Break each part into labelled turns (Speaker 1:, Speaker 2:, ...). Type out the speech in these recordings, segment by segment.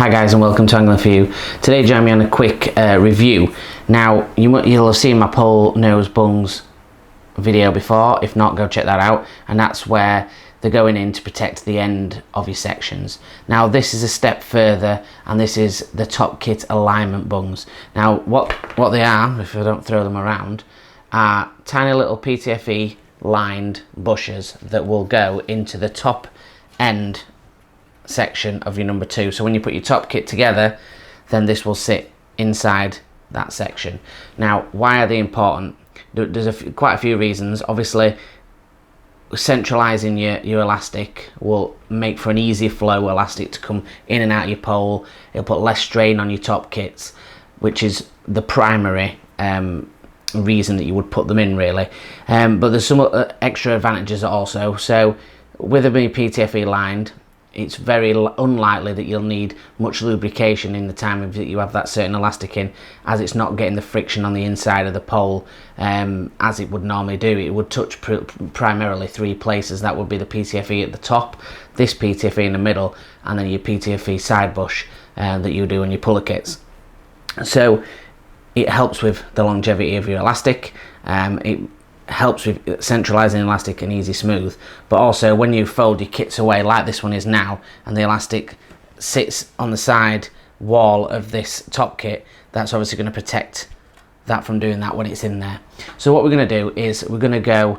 Speaker 1: Hi guys, and welcome to Angling For You. Today join me on a quick review. Now you'll have seen my pole nose bungs video before. If not, go check that out, and that's where they're going in to protect the end of your sections. Now this is a step further, and this is the top kit alignment bungs. Now what they are, if I don't throw them around, are tiny little PTFE lined bushes that will go into the top end section of your number 2. So when you put your top kit together, then this will sit inside that section. Now why are they important? There's quite a few reasons. Obviously, centralizing your elastic will make for an easier flow elastic to come in and out of your pole. It'll put less strain on your top kits, which is the primary reason that you would put them in, really. But there's some extra advantages also. So with them being PTFE lined, it's very unlikely that you'll need much lubrication in the time that you have that certain elastic in, as it's not getting the friction on the inside of the pole as it would normally do. It would touch primarily 3 places. That would be the PTFE at the top, this PTFE in the middle, and then your PTFE side bush that you do on your puller kits. So it helps with the longevity of your elastic. It helps with centralizing elastic and easy smooth, but also when you fold your kits away like this one is now, and the elastic sits on the side wall of this top kit, that's obviously going to protect that from doing that when it's in there. So what we're going to do is we're going to go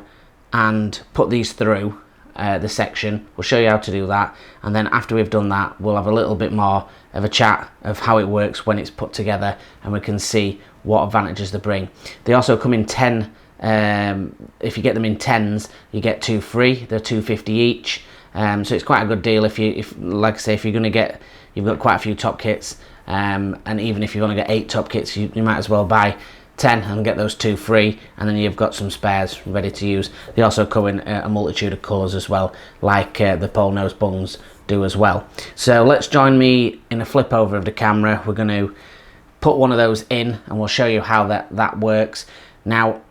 Speaker 1: and put these through the section. We'll show you how to do that, and then after we've done that, we'll have a little bit more of a chat of how it works when it's put together, and we can see what advantages they bring. They also come in 10. If you get them in 10s, you get 2 free. They're $2.50 each, so it's quite a good deal. If like I say, if you're going to get, you've got quite a few top kits, and even if you want to get 8 top kits, you might as well buy 10 and get those 2 free, and then you've got some spares ready to use. They also come in a multitude of colours as well, like the pole nose bungs do as well. So let's join me in a flip over of the camera. We're going to put one of those in, and we'll show you how that works. Now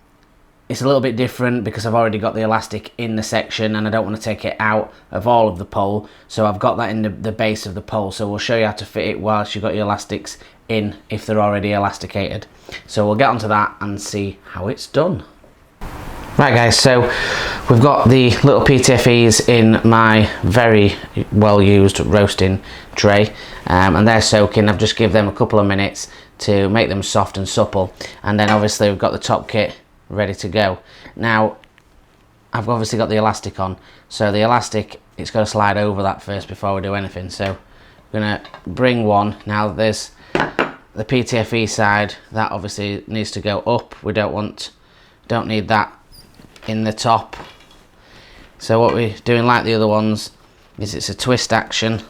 Speaker 1: it's a little bit different because I've already got the elastic in the section, and I don't want to take it out of all of the pole, so I've got that in the base of the pole. So we'll show you how to fit it whilst you've got your elastics in, if they're already elasticated. So we'll get onto that and see how it's done. Right guys, so we've got the little PTFEs in my very well used roasting tray, and they're soaking. I've just give them a couple of minutes to make them soft and supple, and then obviously we've got the top kit ready to go. Now I've obviously got the elastic on, so the elastic, it's got to slide over that first before we do anything. So I'm gonna bring one. Now there's the PTFE side, that obviously needs to go up. We don't need that in the top. So what we're doing, like the other ones, is it's a twist action,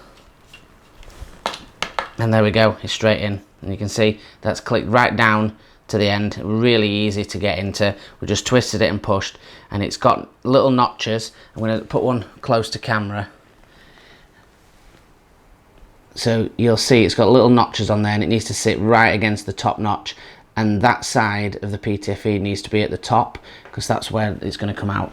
Speaker 1: and there we go, it's straight in, and you can see that's clicked right down to the end. Really easy to get into. We just twisted it and pushed, and it's got little notches. I'm going to put one close to camera, so you'll see it's got little notches on there, and it needs to sit right against the top notch, and that side of the PTFE needs to be at the top, because that's where it's going to come out.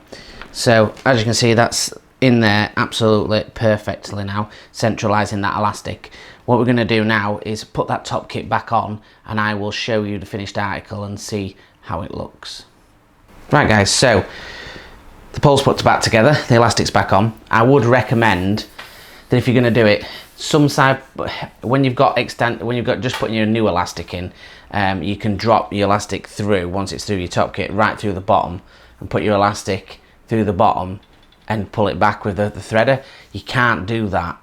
Speaker 1: So as you can see, that's in there absolutely perfectly now, centralizing that elastic. What we're going to do now is put that top kit back on, and I will show you the finished article and see how it looks. Right guys, so the pole's put back together, the elastic's back on. I would recommend that if you're going to do it, some side, when you've got just putting your new elastic in, you can drop your elastic through, once it's through your top kit, right through the bottom, and put your elastic through the bottom and pull it back with the threader. You can't do that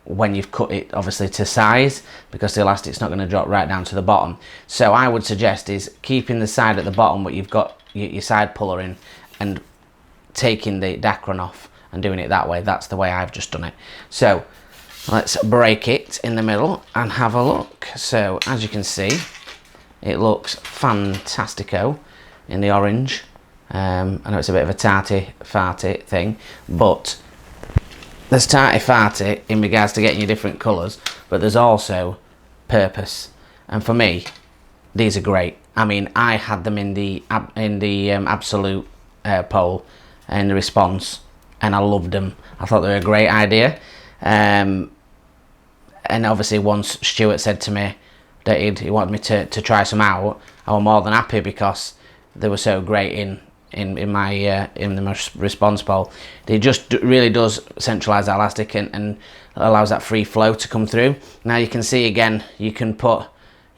Speaker 1: when you've cut it obviously to size, because the elastic's not going to drop right down to the bottom. So I would suggest is keeping the side at the bottom where you've got your side puller in, and taking the Dacron off and doing it that way. That's the way I've just done it. So let's break it in the middle and have a look. So as you can see, it looks fantastico in the orange. I know it's a bit of a tarty-farty thing, but there's tarty-farty in regards to getting you different colours, but there's also purpose. And for me, these are great. I mean, I had them in the absolute pole in the response, and I loved them. I thought they were a great idea. and obviously once Stuart said to me that he wanted me to try some out, I was more than happy because they were so great in my response pole. It just really does centralise that elastic and allows that free flow to come through. Now you can see again, you can put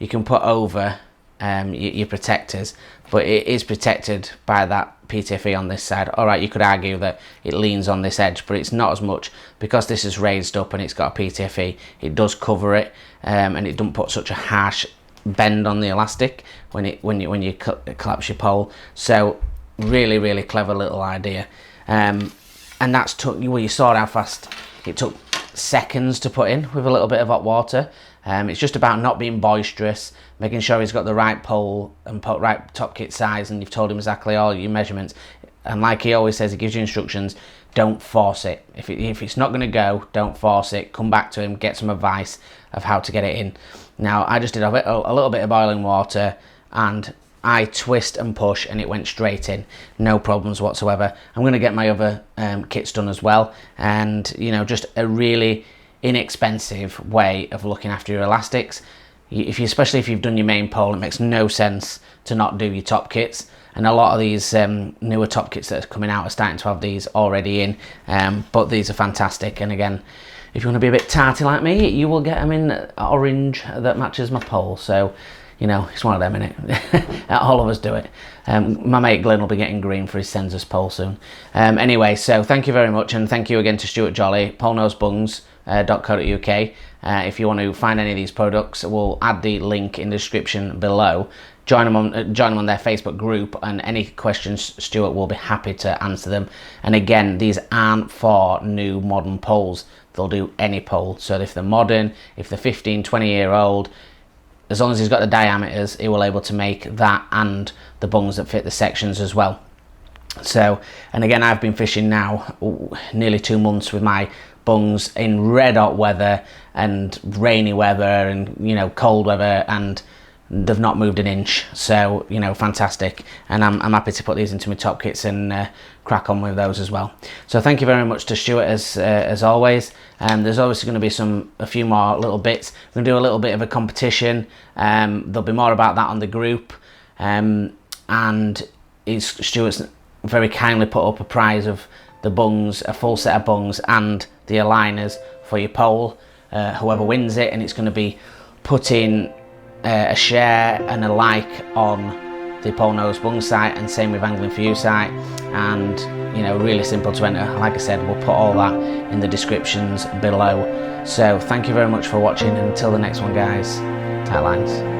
Speaker 1: over your protectors, but it is protected by that PTFE on this side. Alright, you could argue that it leans on this edge, but it's not as much because this is raised up and it's got a PTFE. It does cover it, and it doesn't put such a harsh bend on the elastic when you collapse your pole. So really clever little idea, and that's took, well, you saw how fast it took, seconds to put in with a little bit of hot water. It's just about not being boisterous, making sure he's got the right pole and right top kit size, and you've told him exactly all your measurements. And like he always says, he gives you instructions, don't force it. If it's not going to go, don't force it. Come back to him, get some advice of how to get it in. Now I just did a little bit of boiling water, and I twist and push and it went straight in, no problems whatsoever. I'm going to get my other kits done as well, and you know, just a really inexpensive way of looking after your elastics. Especially if you've done your main pole, it makes no sense to not do your top kits, and a lot of these newer top kits that are coming out are starting to have these already in, but these are fantastic. And again, if you want to be a bit tarty like me, you will get them in orange that matches my pole. So you know, it's one of them, innit? All of us do it. My mate Glenn will be getting green for his Sensors pole soon. Anyway, so thank you very much, and thank you again to Stuart Jolly, polenosebungs.co.uk. If you want to find any of these products, we'll add the link in the description below. Join them on their Facebook group, and any questions, Stuart will be happy to answer them. And again, these aren't for new modern poles. They'll do any pole. So if they're modern, if they're 15, 20-year-old, as long as he's got the diameters, he will able to make that and the bungs that fit the sections as well. So, and again, I've been fishing now nearly 2 months with my bungs in red hot weather and rainy weather and, you know, cold weather, and they've not moved an inch. So, you know, fantastic. And I'm happy to put these into my top kits and crack on with those as well. So thank you very much to Stuart as always. There's obviously going to be a few more little bits. We're going to do a little bit of a competition. There'll be more about that on the group. And Stuart's very kindly put up a prize of the bungs, a full set of bungs and the aligners for your pole. Whoever wins it, and it's going to be putting a share and a like on the Pole Nose Bungs site, and same with Angling For You site. And you know, really simple to enter. Like I said, we'll put all that in the descriptions below. So thank you very much for watching, and until the next one, guys, tight lines.